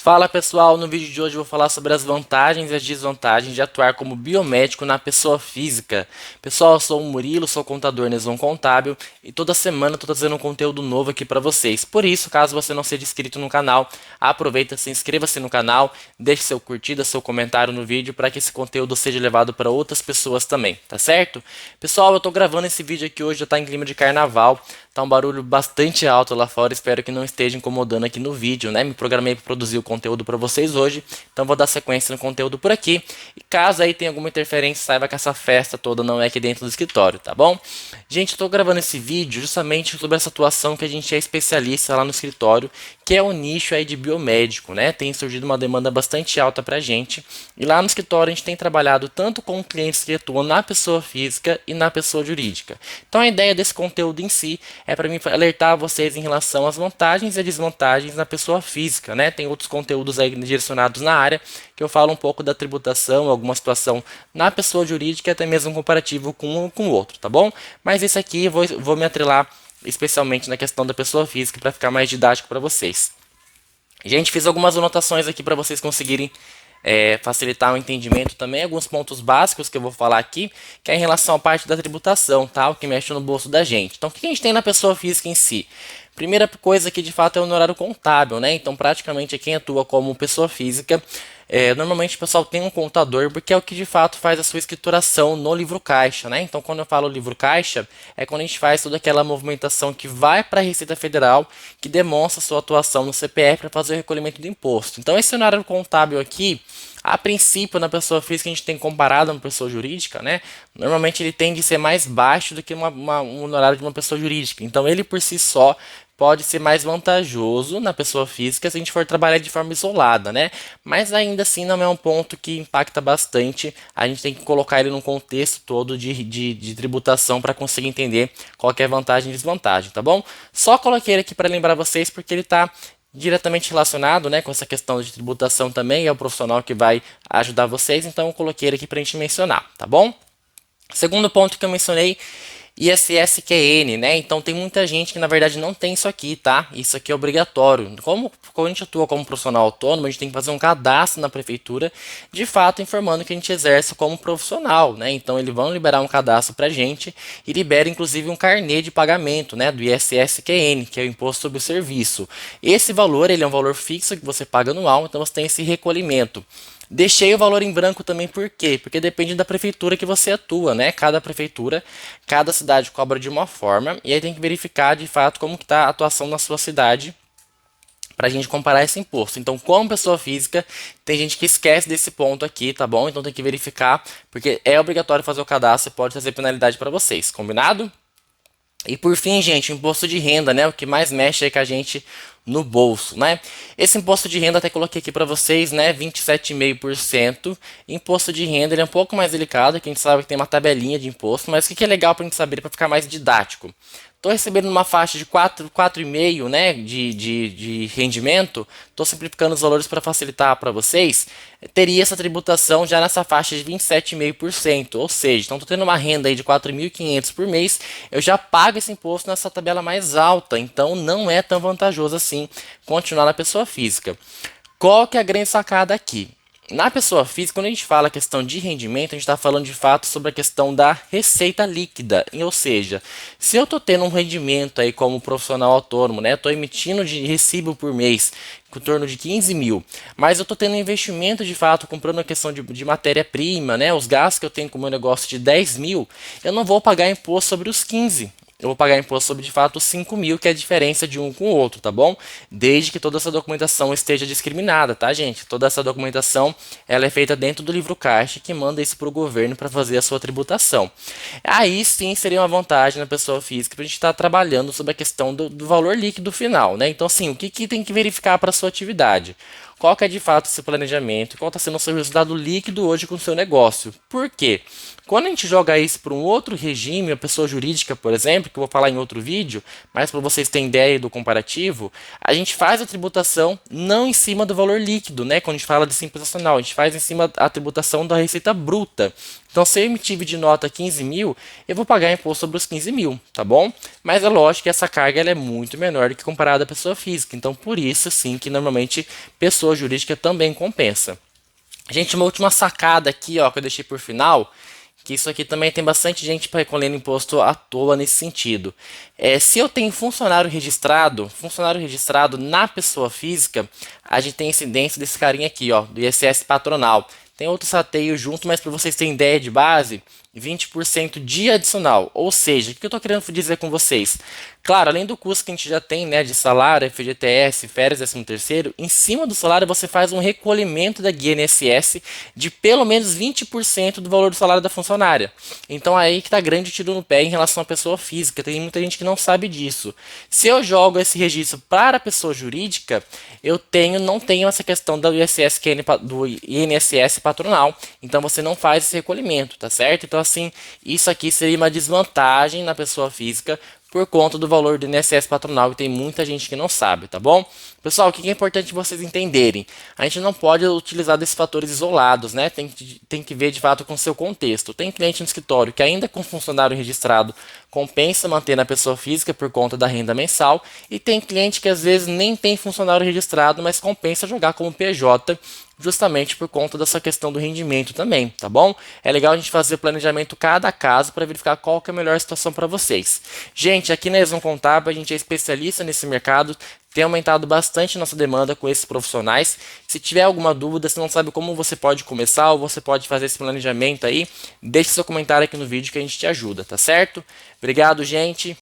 Fala pessoal, no vídeo de hoje eu vou falar sobre as vantagens e as desvantagens de atuar como biomédico na pessoa física. Pessoal, eu sou o Murilo, sou contador na Exon Contábil e toda semana eu estou trazendo um conteúdo novo aqui para vocês. Por isso, caso você não seja inscrito no canal, aproveita, se inscreva-se no canal, deixe seu curtida, seu comentário no vídeo para que esse conteúdo seja levado para outras pessoas também, tá certo? Pessoal, eu estou gravando esse vídeo aqui hoje, já está em clima de carnaval. Tá um barulho bastante alto lá fora, espero que não esteja incomodando aqui no vídeo, né? Me programei para produzir o conteúdo para vocês hoje, então vou dar sequência no conteúdo por aqui. E caso aí tenha alguma interferência, saiba que essa festa toda não é aqui dentro do escritório, tá bom? Gente, eu tô gravando esse vídeo justamente sobre essa atuação que a gente é especialista lá no escritório, que é o nicho aí de biomédico, né? Tem surgido uma demanda bastante alta pra gente. E lá no escritório a gente tem trabalhado tanto com clientes que atuam na pessoa física e na pessoa jurídica. Então a ideia desse conteúdo em si é para mim alertar vocês em relação às vantagens e desvantagens na pessoa física, né? Tem outros conteúdos aí direcionados na área que eu falo um pouco da tributação, alguma situação na pessoa jurídica e até mesmo um comparativo com um com o outro, tá bom? Mas esse aqui eu vou me atrelar especialmente na questão da pessoa física para ficar mais didático para vocês. Gente, fiz algumas anotações aqui para vocês conseguirem facilitar o entendimento também, alguns pontos básicos que eu vou falar aqui, que é em relação à parte da tributação, tá? O que mexe no bolso da gente. Então, o que a gente tem na pessoa física em si? Primeira coisa que de fato é o honorário contábil, né? Então, praticamente quem atua como pessoa física, normalmente o pessoal tem um contador, porque é o que de fato faz a sua escrituração no livro caixa, né? Então, quando eu falo livro caixa, é quando a gente faz toda aquela movimentação que vai para a Receita Federal, que demonstra a sua atuação no CPF para fazer o recolhimento do imposto. Então, esse honorário contábil aqui, a princípio, na pessoa física, a gente tem comparado a uma pessoa jurídica, né? Normalmente ele tende a ser mais baixo do que um honorário de uma pessoa jurídica. Então, ele por si só pode ser mais vantajoso na pessoa física se a gente for trabalhar de forma isolada, né? Mas ainda assim não é um ponto que impacta bastante. A gente tem que colocar ele num contexto todo de tributação para conseguir entender qual que é a vantagem e desvantagem, tá bom? Só coloquei ele aqui para lembrar vocês porque ele está diretamente relacionado, né, com essa questão de tributação também, é o profissional que vai ajudar vocês, então eu coloquei ele aqui para a gente mencionar, tá bom? Segundo ponto que eu mencionei, ISSQN, né? Então tem muita gente que na verdade não tem isso aqui, tá? Isso aqui é obrigatório. Como a gente atua como profissional autônomo, a gente tem que fazer um cadastro na prefeitura, de fato informando que a gente exerce como profissional, né? Então eles vão liberar um cadastro pra gente e libera inclusive um carnê de pagamento, né? Do ISSQN, que é o Imposto sobre o Serviço. Esse valor, ele é um valor fixo que você paga anual, então você tem esse recolhimento. Deixei o valor em branco também por quê? Porque depende da prefeitura que você atua, né? Cada prefeitura, cada cidade cobra de uma forma e aí tem que verificar de fato como que está a atuação na sua cidade para a gente comparar esse imposto. Então, como pessoa física, tem gente que esquece desse ponto aqui, tá bom? Então tem que verificar, porque é obrigatório fazer o cadastro e pode trazer penalidade para vocês, combinado? E por fim, gente, o imposto de renda, né? O que mais mexe aí com a gente no bolso, né? Esse imposto de renda até coloquei aqui para vocês, né? 27,5%. Imposto de renda, ele é um pouco mais delicado, que a gente sabe que tem uma tabelinha de imposto, mas o que é legal para a gente saber para ficar mais didático? Estou recebendo uma faixa de 4,5, né, de rendimento. Estou simplificando os valores para facilitar para vocês. Teria essa tributação já nessa faixa de 27,5%. Ou seja, então estou tendo uma renda aí de 4.500 por mês. Eu já pago esse imposto nessa tabela mais alta. Então não é tão vantajoso assim continuar na pessoa física. Qual que é a grande sacada aqui? Na pessoa física, quando a gente fala a questão de rendimento, a gente está falando de fato sobre a questão da receita líquida. Ou seja, se eu estou tendo um rendimento aí como profissional autônomo, né? Estou emitindo de recibo por mês em torno de 15 mil, mas eu estou tendo um investimento de fato, comprando a questão de matéria-prima, né? Os gastos que eu tenho com o meu negócio de 10 mil, eu não vou pagar imposto sobre os 15. Eu vou pagar imposto sobre, de fato, os 5 mil, que é a diferença de um com o outro, tá bom? Desde que toda essa documentação esteja discriminada, tá, gente? Toda essa documentação, ela é feita dentro do livro caixa, que manda isso para o governo para fazer a sua tributação. Aí sim seria uma vantagem na pessoa física para a gente estar trabalhando sobre a questão do valor líquido final, né? Então, assim, o que tem que verificar para a sua atividade? Qual que é de fato esse planejamento? Qual está sendo o seu resultado líquido hoje com o seu negócio? Por quê? Quando a gente joga isso para um outro regime, a pessoa jurídica, por exemplo, que eu vou falar em outro vídeo, mas para vocês terem ideia do comparativo, a gente faz a tributação não em cima do valor líquido, né? Quando a gente fala de Simples Nacional, a gente faz em cima da tributação da receita bruta. Então, se eu emitir de nota 15 mil, eu vou pagar imposto sobre os 15 mil, tá bom? Mas é lógico que essa carga ela é muito menor do que comparada à pessoa física. Então, por isso, sim, que normalmente pessoa pessoa jurídica também compensa. Gente, uma última sacada aqui, ó, que eu deixei por final, que isso aqui também tem bastante gente recolhendo imposto à toa nesse sentido. Se eu tenho funcionário registrado na pessoa física, a gente tem incidência desse carinha aqui, ó, do ISS patronal. Tem outro rateio junto, mas para vocês terem ideia de base, 20% de adicional. Ou seja, o que eu estou querendo dizer com vocês? Claro, além do custo que a gente já tem, né, de salário, FGTS, férias, 13º, em cima do salário você faz um recolhimento da guia INSS de pelo menos 20% do valor do salário da funcionária. Então aí que está grande tiro no pé em relação à pessoa física. Tem muita gente que não sabe disso. Se eu jogo esse registro para a pessoa jurídica, não tenho essa questão do INSS patronal. Então você não faz esse recolhimento, tá certo? Então assim, isso aqui seria uma desvantagem na pessoa física por conta do valor do INSS patronal, e tem muita gente que não sabe, tá bom? Pessoal, o que é importante vocês entenderem? A gente não pode utilizar desses fatores isolados, né? Tem que ver de fato com o seu contexto. Tem cliente no escritório que ainda com funcionário registrado compensa manter na pessoa física por conta da renda mensal, e tem cliente que às vezes nem tem funcionário registrado, mas compensa jogar como PJ, justamente por conta dessa questão do rendimento também, tá bom? É legal a gente fazer planejamento cada caso para verificar qual que é a melhor situação para vocês. Gente, aqui na Exum Contábil a gente é especialista nesse mercado, tem aumentado bastante nossa demanda com esses profissionais. Se tiver alguma dúvida, se não sabe como você pode começar ou você pode fazer esse planejamento aí, deixe seu comentário aqui no vídeo que a gente te ajuda, tá certo? Obrigado, gente!